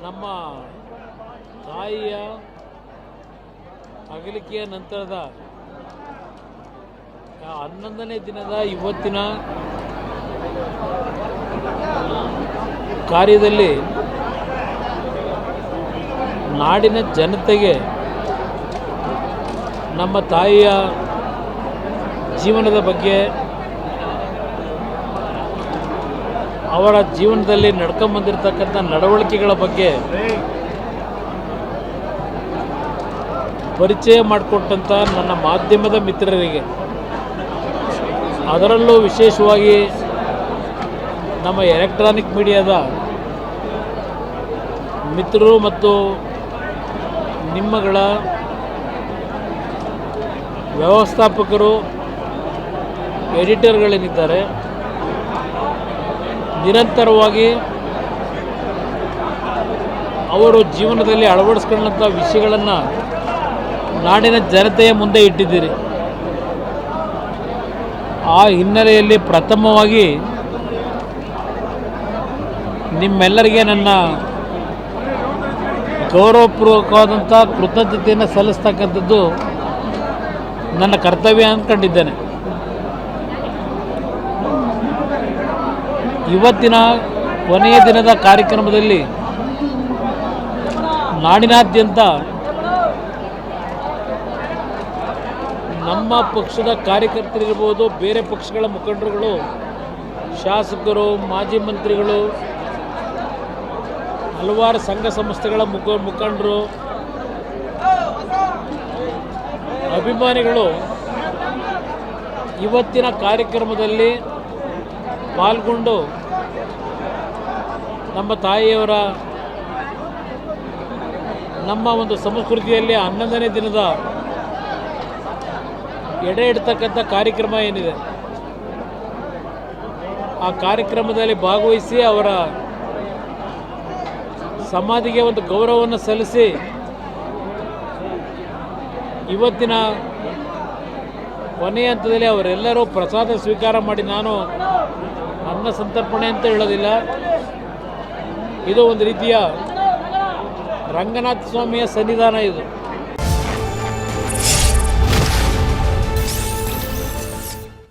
ನಮ್ಮ ತಾಯಿಯ ಅಗಲಿಕೆಯ ನಂತರದ 11ನೇ ದಿನದ ಇವತ್ತಿನ ಕಾರ್ಯದಲ್ಲಿ ನಾಡಿನ ಜನತೆಗೆ ನಮ್ಮ ತಾಯಿಯ ಜೀವನದ ಬಗ್ಗೆ, ಅವರ ಜೀವನದಲ್ಲಿ ನಡ್ಕೊಂಬಂದಿರತಕ್ಕಂಥ ನಡವಳಿಕೆಗಳ ಬಗ್ಗೆ ಪರಿಚಯ ಮಾಡಿಕೊಟ್ಟಂಥ ನನ್ನ ಮಾಧ್ಯಮದ ಮಿತ್ರರಿಗೆ, ಅದರಲ್ಲೂ ವಿಶೇಷವಾಗಿ ನಮ್ಮ ಎಲೆಕ್ಟ್ರಾನಿಕ್ ಮೀಡಿಯಾದ ಮಿತ್ರರು ಮತ್ತು ನಿಮ್ಮಗಳ ವ್ಯವಸ್ಥಾಪಕರು, ಎಡಿಟರ್ಗಳೇನಿದ್ದಾರೆ, ನಿರಂತರವಾಗಿ ಅವರು ಜೀವನದಲ್ಲಿ ಅಳವಡಿಸ್ಕೊಂಡಂಥ ವಿಷಯಗಳನ್ನು ನಾಡಿನ ಜನತೆಯ ಮುಂದೆ ಇಟ್ಟಿದ್ದೀರಿ. ಆ ಹಿನ್ನೆಲೆಯಲ್ಲಿ ಪ್ರಥಮವಾಗಿ ನಿಮ್ಮೆಲ್ಲರಿಗೆ ನನ್ನ ಗೌರವಪೂರ್ವಕವಾದಂಥ ಕೃತಜ್ಞತೆಯನ್ನು ಸಲ್ಲಿಸ್ತಕ್ಕಂಥದ್ದು ನನ್ನ ಕರ್ತವ್ಯ ಅಂದ್ಕೊಂಡಿದ್ದೇನೆ. ಇವತ್ತಿನ ಕೊನೆಯ ದಿನದ ಕಾರ್ಯಕ್ರಮದಲ್ಲಿ ನಾಡಿನಾದ್ಯಂತ ನಮ್ಮ ಪಕ್ಷದ ಕಾರ್ಯಕರ್ತರಿರ್ಬೋದು, ಬೇರೆ ಪಕ್ಷಗಳ ಮುಖಂಡರುಗಳು, ಶಾಸಕರು, ಮಾಜಿ ಮಂತ್ರಿಗಳು, ಹಲವಾರು ಸಂಘ ಸಂಸ್ಥೆಗಳ ಮುಖಂಡರು, ಅಭಿಮಾನಿಗಳು ಇವತ್ತಿನ ಕಾರ್ಯಕ್ರಮದಲ್ಲಿ ಪಾಲ್ಗೊಂಡು ನಮ್ಮ ತಾಯಿಯವರ, ನಮ್ಮ ಒಂದು ಸಂಸ್ಕೃತಿಯಲ್ಲಿ 11ನೇ ದಿನದ ಎಡೆ ಇಡ್ತಕ್ಕಂಥ ಕಾರ್ಯಕ್ರಮ ಏನಿದೆ, ಆ ಕಾರ್ಯಕ್ರಮದಲ್ಲಿ ಭಾಗವಹಿಸಿ ಅವರ ಸಮಾಧಿಗೆ ಒಂದು ಗೌರವವನ್ನು ಸಲ್ಲಿಸಿ ಇವತ್ತಿನ ಕೊನೆಯ ಹಂತದಲ್ಲಿ ಅವರೆಲ್ಲರೂ ಪ್ರಸಾದ ಸ್ವೀಕಾರ ಮಾಡಿ, ನಾನು ಅನ್ನ ಸಂತರ್ಪಣೆ ಅಂತ ಹೇಳೋದಿಲ್ಲ, ಇದು ಒಂದು ರೀತಿಯ ರಂಗನಾಥ ಸ್ವಾಮಿಯ ಸನ್ನಿಧಾನ ಇದು.